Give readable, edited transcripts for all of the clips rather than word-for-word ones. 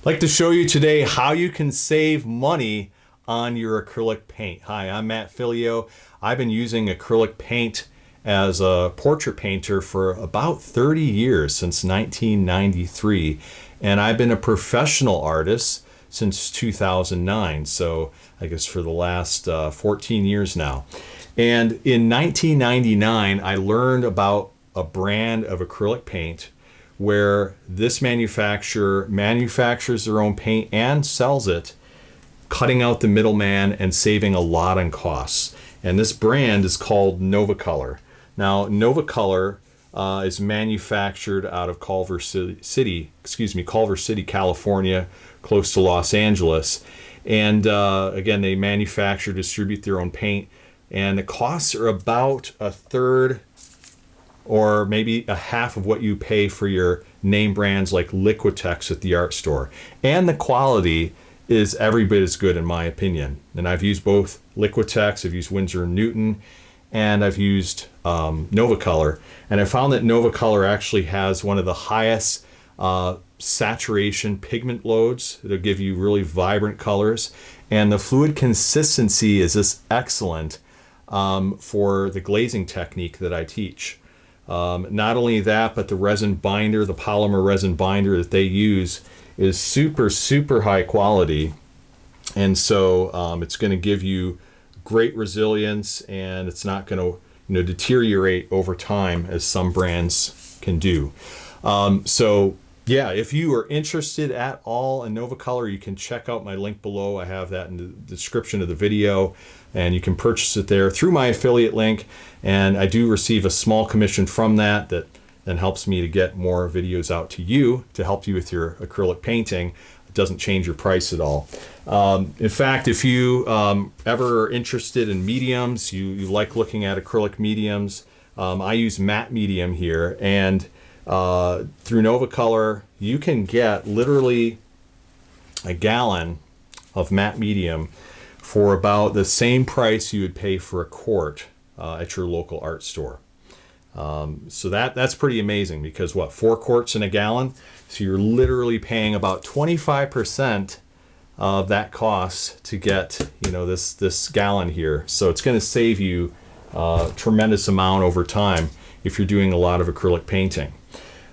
I'd like to show you today how you can save money on your acrylic paint. Hi, I'm mattphilleo. I've been using acrylic paint as a portrait painter for about 30 years, since 1993, and I've been a professional artist since 2009, so I guess for the last 14 years now. And in 1999, I learned about a brand of acrylic paint where this manufacturer manufactures their own paint and sells it, cutting out the middleman and saving a lot on costs. And this brand is called Novacolor. Now, Novacolor is manufactured out of Culver City, California, close to Los Angeles. And again, they manufacture, distribute their own paint, and the costs are about a third or maybe a half of what you pay for your name brands like Liquitex at the art store. And the quality is every bit as good in my opinion. And I've used both Liquitex, I've used Winsor & Newton, and I've used Novacolor. And I found that Novacolor actually has one of the highest saturation pigment loads. It'll give you really vibrant colors. And the fluid consistency is just excellent for the glazing technique that I teach. Not only that, but the resin binder, the polymer resin binder that they use is super high quality. And so it's going to give you great resilience, and it's not going to deteriorate over time as some brands can do. So yeah, if you are interested at all in Novacolor, you can check out my link below. I have that in the description of the video, and you can purchase it there through my affiliate link. And I do receive a small commission from that then helps me to get more videos out to you to help you with your acrylic painting. It doesn't change your price at all. In fact, if you ever are interested in mediums, you like looking at acrylic mediums, I use matte medium here, and through Novacolor, you can get literally a gallon of matte medium for about the same price you would pay for a quart at your local art store. So that's pretty amazing, because 4 quarts in a gallon? So you're literally paying about 25% of that cost to get this gallon here. So it's going to save you a tremendous amount over time if you're doing a lot of acrylic painting.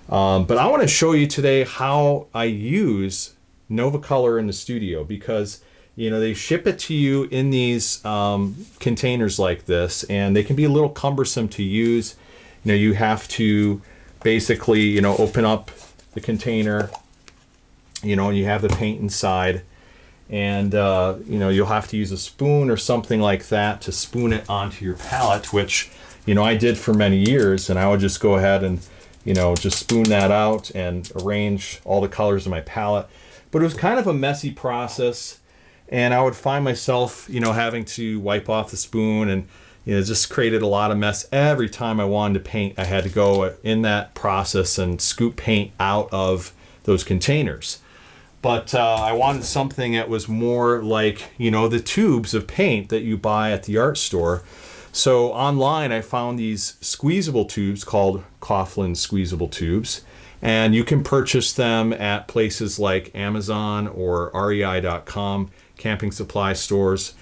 But I want to show you today how I use Novacolor in the studio, because they ship it to you in these containers like this, and they can be a little cumbersome to use. You have to basically open up the container, and you have the paint inside, and you'll have to use a spoon or something like that to spoon it onto your palette, which I did for many years. And I would just go ahead and just spoon that out and arrange all the colors in my palette. But it was kind of a messy process, and I would find myself, having to wipe off the spoon, and it just created a lot of mess. Every time I wanted to paint, I had to go in that process and scoop paint out of those containers. But I wanted something that was more like, the tubes of paint that you buy at the art store. So online, I found these squeezable tubes called Coughlin squeezable tubes, and you can purchase them at places like Amazon or REI.com, camping supply stores.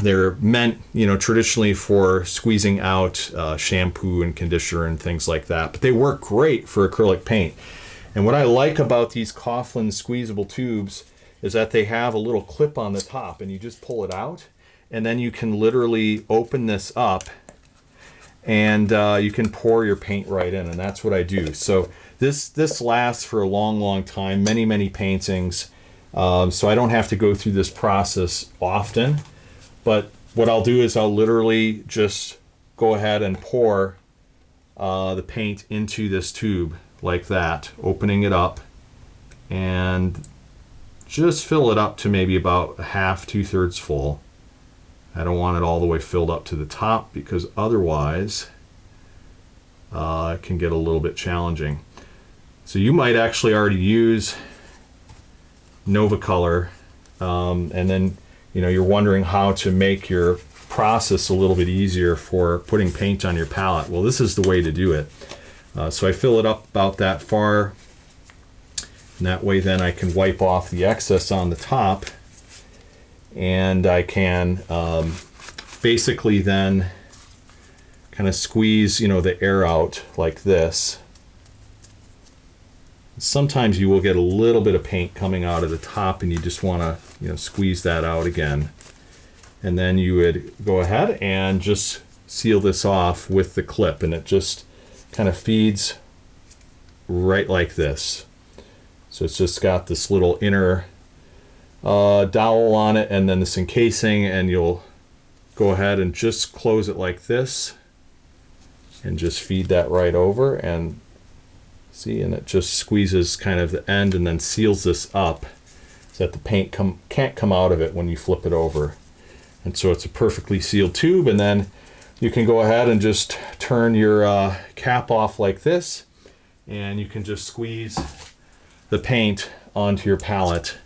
They're meant, traditionally for squeezing out shampoo and conditioner and things like that, but they work great for acrylic paint. And what I like about these Coughlin squeezable tubes is that they have a little clip on the top, and you just pull it out, and then you can literally open this up, and you can pour your paint right in, and that's what I do. So this lasts for a long time, many paintings, so I don't have to go through this process often. But what I'll do is I'll literally just go ahead and pour the paint into this tube like that, opening it up, and just fill it up to maybe about a half, 2/3 full. I don't want it all the way filled up to the top, because otherwise it can get a little bit challenging. So you might actually already use Novacolor, and then you're wondering how to make your process a little bit easier for putting paint on your palette. Well, this is the way to do it. So I fill it up about that far, And that way then I can wipe off the excess on the top, and I can basically then kind of squeeze, the air out like this. Sometimes you will get a little bit of paint coming out of the top, and you just want to, squeeze that out again. And then you would go ahead and just seal this off with the clip, and it just kind of feeds right like this. So it's just got this little inner dowel on it, and then this encasing, and you'll go ahead and just close it like this and just feed that right over, and see, and it just squeezes kind of the end and then seals this up so that the paint can't come out of it when you flip it over. And so it's a perfectly sealed tube, and then you can go ahead and just turn your cap off like this, and you can just squeeze the paint onto your palette,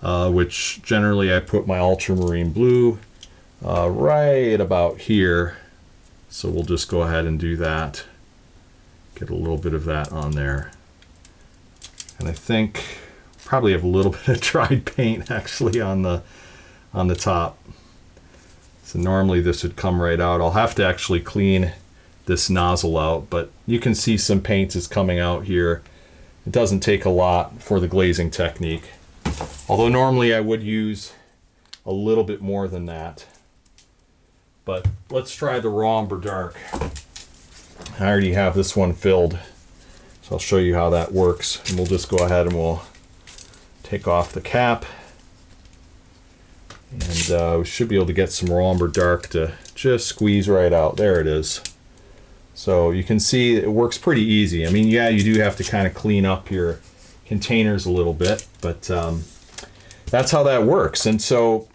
which generally I put my ultramarine blue right about here. So we'll just go ahead and do that. Get a little bit of that on there. And I think probably have a little bit of dried paint actually on the top. So normally this would come right out. I'll have to actually clean this nozzle out, but you can see some paint is coming out here. It doesn't take a lot for the glazing technique. Although normally I would use a little bit more than that. But let's try the raw umber dark. I already have this one filled, so I'll show you how that works. And we'll just go ahead and we'll take off the cap. And we should be able to get some raw umber dark to just squeeze right out. There it is. So you can see it works pretty easy. I mean, yeah, you do have to kind of clean up your containers a little bit, but that's how that works. And so,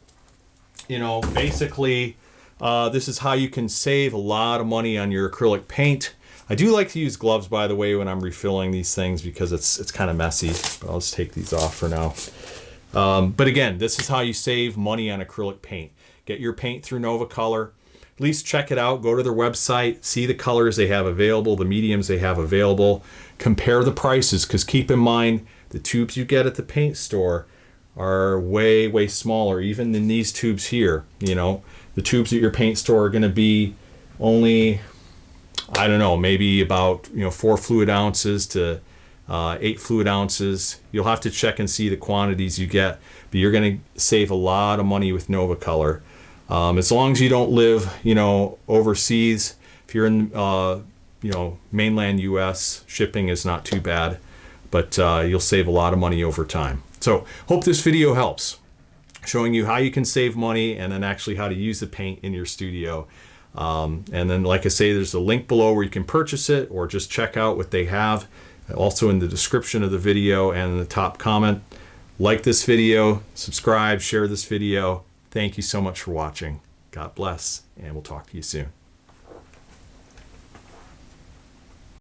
basically, this is how you can save a lot of money on your acrylic paint. I do like to use gloves, by the way, when I'm refilling these things because it's kind of messy. But I'll just take these off for now. But again, this is how you save money on acrylic paint. Get your paint through Nova Color. At least check it out. Go to their website, see the colors they have available, the mediums they have available. Compare the prices, because keep in mind, the tubes you get at the paint store are way, way smaller, even than these tubes here. The tubes at your paint store are going to be only, I don't know, maybe about 4 fluid ounces to 8 fluid ounces. You'll have to check and see the quantities you get, but you're going to save a lot of money with Nova Color. As long as you don't live, overseas. If you're in, mainland U.S., shipping is not too bad, but you'll save a lot of money over time. So, hope this video helps, showing you how you can save money and then actually how to use the paint in your studio. And then, like I say, there's a link below where you can purchase it or just check out what they have. Also in the description of the video and in the top comment. Like this video, subscribe, share this video. Thank you so much for watching. God bless, and we'll talk to you soon.